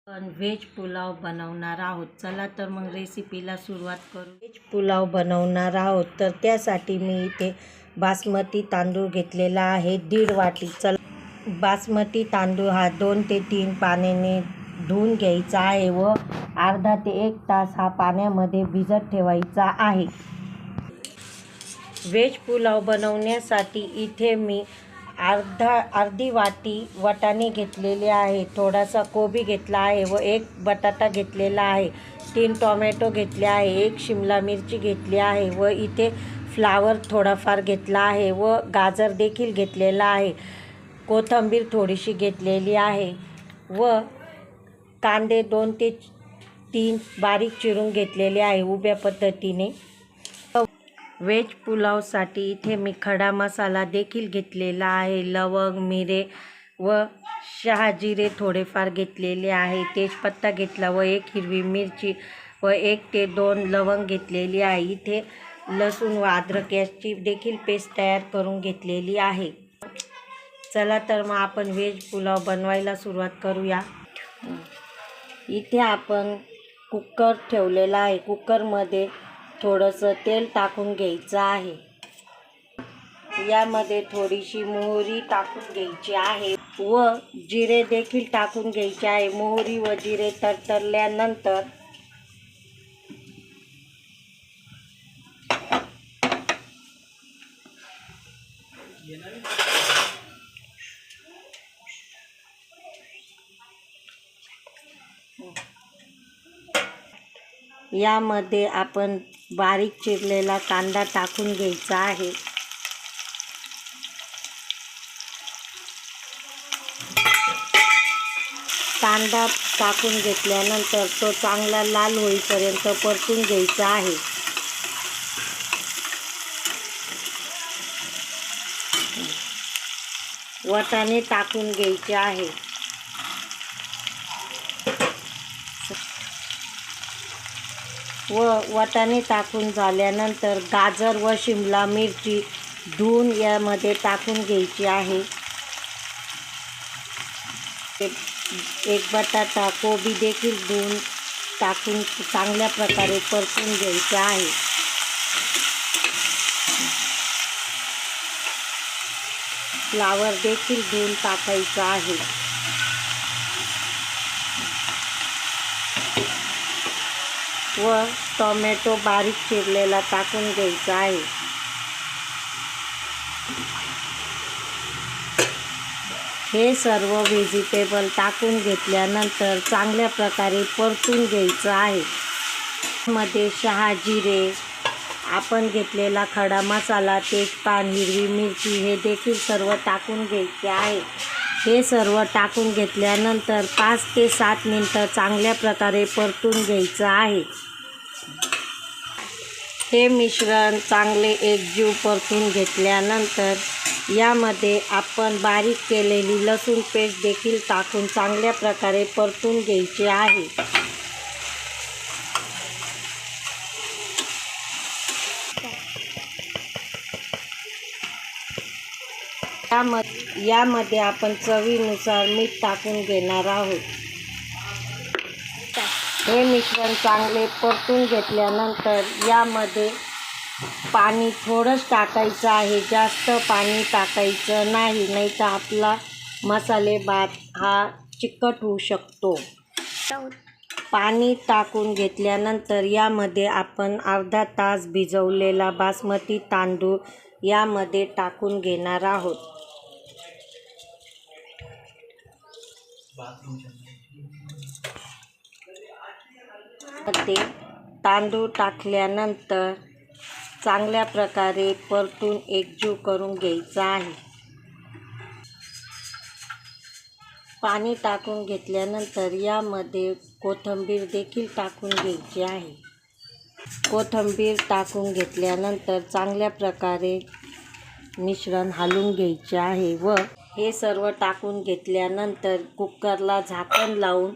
पण व्हेज पुलाव बनवणार आहोत. चला तर मग रेसिपीला सुरुवात करू. व्हेज पुलाव बनवणार आहोत तर त्यासाठी मी इथे बासमती तांदूळ घेतलेला आहे 1.5 वाटी. चला, बासमती तांदूळ हा 2 ते 3 पाण्याने धुवून घ्यायचा आहे व अर्धा ते 1 तास हा पाण्यामध्ये भिजत ठेवायचा आहे. व्हेज पुलाव बनवण्यासाठी इथे मी अर्धी वाटी वाटाणे घेतलेले आहे, थोडासा कोबी घेतला आहे व 1 बटाटा घेतलेला आहे, 3 टोमॅटो घेतले आहे, 1 शिमला मिरची घेतली आहे व इथे फ्लावर थोडाफार घेतला आहे व गाजर देखील घेतलेला आहे. कोथिंबीर थोडीशी घेतलेली आहे व कांदे 2 ते 3 बारीक चिरून घेतलेले आहे उभ्या पद्धतीने. व्हेज पुलावसाठी इथे मी खडा मसाला देखील घेतलेला आहे. लवंग, मिरे व शहाजिरे थोडेफार घेतलेले आहे. तेजपत्ता घेतला व 1 हिरवी मिरची व 1 ते 2 लवंग घेतलेली आहे. इथे लसूण व अद्रक याची देखील पेस्ट तयार करून घेतलेली आहे. चला तर मग आपण व्हेज पुलाव बनवायला सुरुवात करूया. इथे आपण कुकर ठेवलेला आहे. कुकरमध्ये थोडंसं तेल टाकून घ्यायचं आहे. यामध्ये थोडीशी मोहरी टाकून घ्यायची आहे व जिरे देखील टाकून घ्यायचे आहे. मोहरी व जिरे तडतडल्यानंतर यामध्ये आपण बारीक चिरलेला कांदा टाकून घ्यायचा आहे. कांदा टाकून घेतल्यानंतर तो चांगला लाल होईपर्यंत परतून घ्यायचा आहे. वाटाणे टाकून घ्यायचे आहे. व वाटाणे टाकून झाल्यानंतर गाजर व शिमला मिरची धुवून यामध्ये टाकून घ्यायची आहे. 1 बटाटा, कोबी देखील धुवून टाकून चांगल्या प्रकारे परतून घ्यायचे आहे. फ्लावर देखील धुवून टाकायचा आहे. व टोमॅटो बारीक चिरलेला टाकून घ्यायचा आहे. हे सर्व व्हेजिटेबल टाकून घेतल्यानंतर चांगल्या प्रकारे परतून घ्यायचं आहे. मध्ये शहाजिरे, आपण घेतलेला खडा मसाला, तेजपान, हिरवी मिरची हे देखील सर्व टाकून घ्यायचे आहे. हे सर्व टाकून घेतल्यानंतर 5 ते 7 मिनिटं चांगल्या प्रकारे परतून घ्यायचं आहे. हे मिश्रण चांगले एकजीव परतून घेतल्यानंतर यामध्ये आपण बारीक केलेली लसूण पेस्ट देखील टाकून चांगल्या प्रकारे परतून घ्यायची आहे. यामध्ये आपण चवीनुसार मीठ टाकून घेणार आहोत. हे मिश्रण चांगले परतून घेतल्यानंतर यामध्ये पाणी थोडंच टाकायचं आहे, जास्त पाणी टाकायचं नाही, नाहीतर आपला मसाले भात हा चिकट होऊ शकतो. पाणी टाकून घेतल्यानंतर यामध्ये आपण अर्धा तास भिजवलेला बासमती तांदूळ यामध्ये टाकून घेणार आहोत. ते तांदूळ टाकल्यानंतर चांगल्या प्रकारे परतून एकजीव करून घ्यायचा आहे. पाणी टाकून घेतल्यानंतर यामध्ये कोथिंबीर देखील टाकून घ्यायची आहे. कोथिंबीर टाकून घेतल्यानंतर चांगल्या प्रकारे मिश्रण हलवून घ्यायचे आहे व हे सर्व टाकून घेतल्यानंतर कुकरला झाकण लावून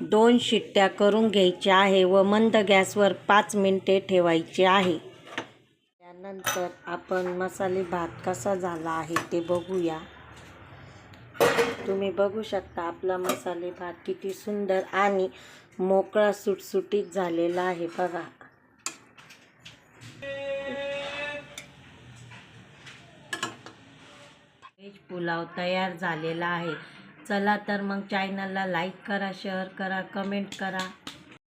2 शिट्ट्या करून घ्यायच्या आहे व मंद गॅसवर 5 मिनिटे ठेवायचे आहे. त्यानंतर आपण मसाले भात कसा झाला आहे ते बघूया. तुम्ही बघू शकता आपला मसाले भात किती सुंदर आणि मोकळा सुटसुटीत झालेला आहे बघा. व्हेज पुलाव तयार झालेला आहे. चला तर मग चॅनलला लाईक करा, शेअर करा, कमेंट करा.